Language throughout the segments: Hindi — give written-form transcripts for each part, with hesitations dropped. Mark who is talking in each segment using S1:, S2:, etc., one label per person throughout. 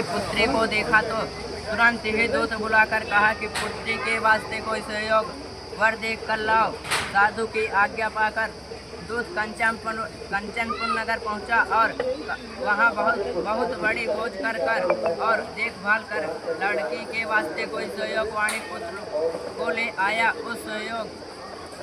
S1: पुत्री को देखा तो तुरंत ही दूत बुलाकर कहा कि पुत्री के वास्ते कोई सहयोग वर देख कर लाओ। साधु की आज्ञा पाकर दूत कंचनपुर नगर पहुंचा और वहां बहुत बड़ी खोज कर और देखभाल कर लड़की के वास्ते कोई सहयोगवाणी पुत्र को ले आया। उस सहयोग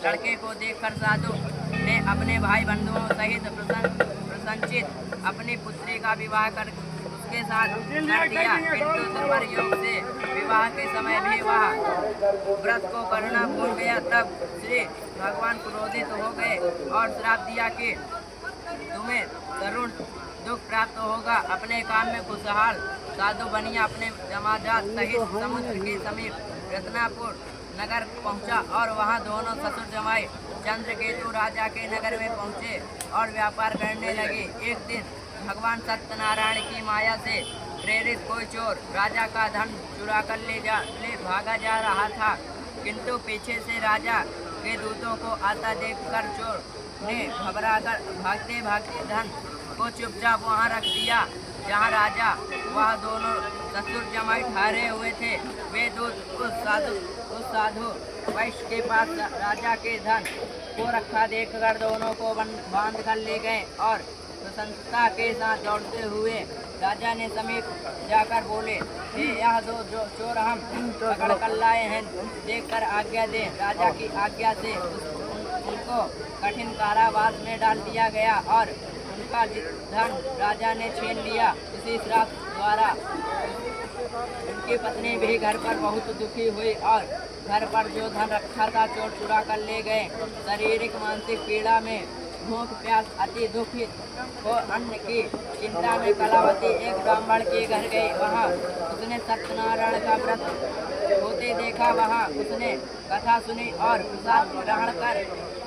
S1: लड़के को देखकर साधु ने अपने भाई बंधुओं सहित प्रसन्नचित अपनी पुत्री का विवाह कर उसके साथ कर दिया। किंतु दुर्योग से विवाह के समय भी वह व्रत को करना भूल गया। तब श्री भगवान क्रोधित हो गए और श्राप दिया कि तुम्हें करुण दुख प्राप्त होगा। अपने काम में खुशहाल साधु बनिया अपने जमाजात सहित समुद्र के समीप रत्नापुर नगर पहुंचा और वहां दोनों ससुर जमाई चंद्रकेतु राजा के नगर में पहुंचे और व्यापार करने लगे। एक दिन भगवान सत्यनारायण की माया से प्रेरित कोई चोर राजा का धन चुरा कर ले भागा जा रहा था। किंतु पीछे से राजा के दूतों को आता देखकर चोर ने घबराकर भागते भागते धन को चुपचाप वहां रख दिया जहां राजा वह दोनों ससुर जमाई ठहरे हुए थे। वे दूत उस साधु वैश्य के पास राजा के धन को रखा देखकर दोनों को बांध कर ले गए और प्रसन्नता के साथ दौड़ते हुए राजा ने समीप जाकर बोले, हे यह दो जो चोर हम पकड़ कर लाए हैं, देखकर आज्ञा दे। राजा की आज्ञा से उनको कठिन कारावास में डाल दिया गया और उनका धन राजा ने छीन लिया। इसी श्राप द्वारा उनकी पत्नी भी घर पर बहुत दुखी हुई और घर पर जो धन रखा था चोर चुरा कर ले गए। शारीरिक मानसिक पीड़ा में भूख प्यास अति दुखित हो अन्न की चिंता में कलावती एक ब्राह्मण के घर गई। वहाँ उसने सत्यनारायण का व्रत होते देखा। वहाँ उसने कथा सुनी और प्रसाद ग्रहण कर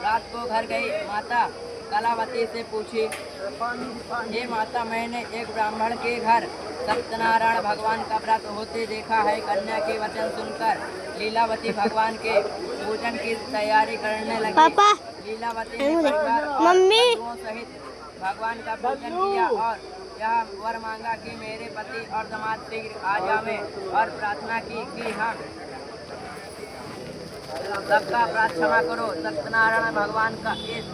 S1: रात को घर गई। माता कलावती से पूछी, हे माता, मैंने एक ब्राह्मण के घर सत्यनारायण भगवान का व्रत होते देखा है। कन्या के वचन सुनकर लीलावती भगवान के पूजन की तैयारी करने लगी। लीलावती ने परिवार और बंधुओं सहित भगवान का पूजन किया और यह वर मांगा कि मेरे पति और दामाद शीघ्र आ जावे और प्रार्थना की कि हम सबका अपराध क्षमा करो। सत्यनारायण भगवान का इस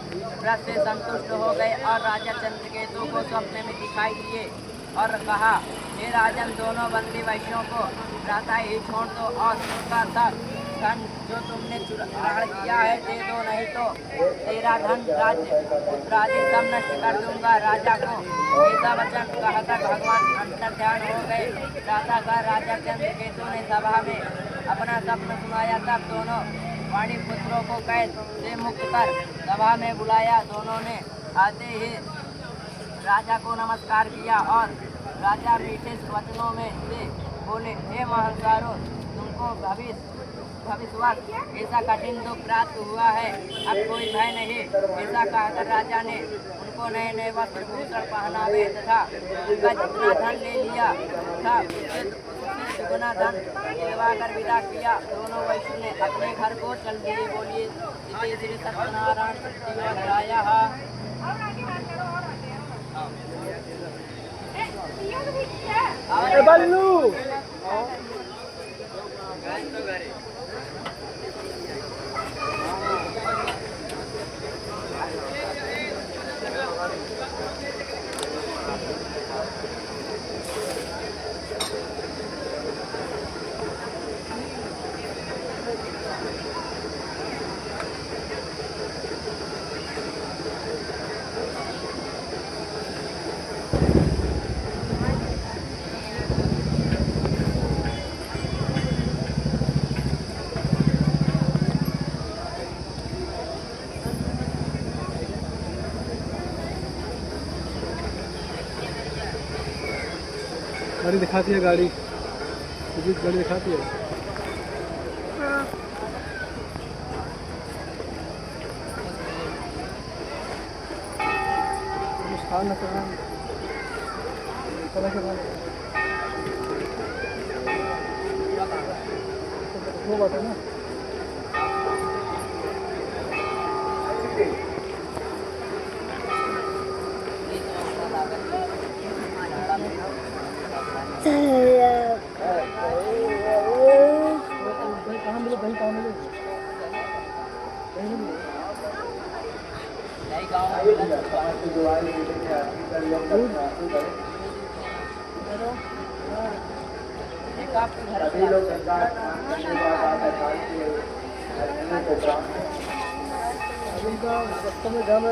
S1: व्रत से संतुष्ट हो गए और राजा चंद्रकेतु को स्वप्न में दिखाई दिए और कहा, हे राजन, दोनों बंदी वैश्यों को प्रातः ही छोड़ दो और उनका सब धन जो तुमने ग्रहण किया है दे दो, नहीं तो तेरा धन राज्य सब नष्ट कर दूंगा। राजा को ऐसा वचन कहकर भगवान अंतर ध्यान हो गए। प्रातःकाल राजा चंद्रकेतु ने सभा में अपना स्वप्न सुनाया। तब दोनों वाणी पुत्रों को कैद से मुक्त कर सभा में बुलाया। दोनों ने आते ही राजा को नमस्कार किया और राजा मीठे वचनों में से बोले, हे महंसारों, तुमको भविष्यवत ऐसा कठिन दुख प्राप्त हुआ है, अब कोई भय नहीं। ऐसा कहकर राजा ने उनको नए नए वस्त्र भूषण पहनावे तथा उनका जितना धन ले लिया था उससे दुगुना धन दिलवा कर विदा किया। दोनों वैश्य ने अपने घर को चल दिए। बोलिए श्री सत्यनारायण
S2: बल्लू गाड़ी दिखाती है, गाड़ी दिखाती है। मुस्कान वो बात है ना।
S3: चल
S1: नहीं गाँव में एक आपके घर
S3: सभी लोग एक बार
S2: अभी का रास्ते में जाना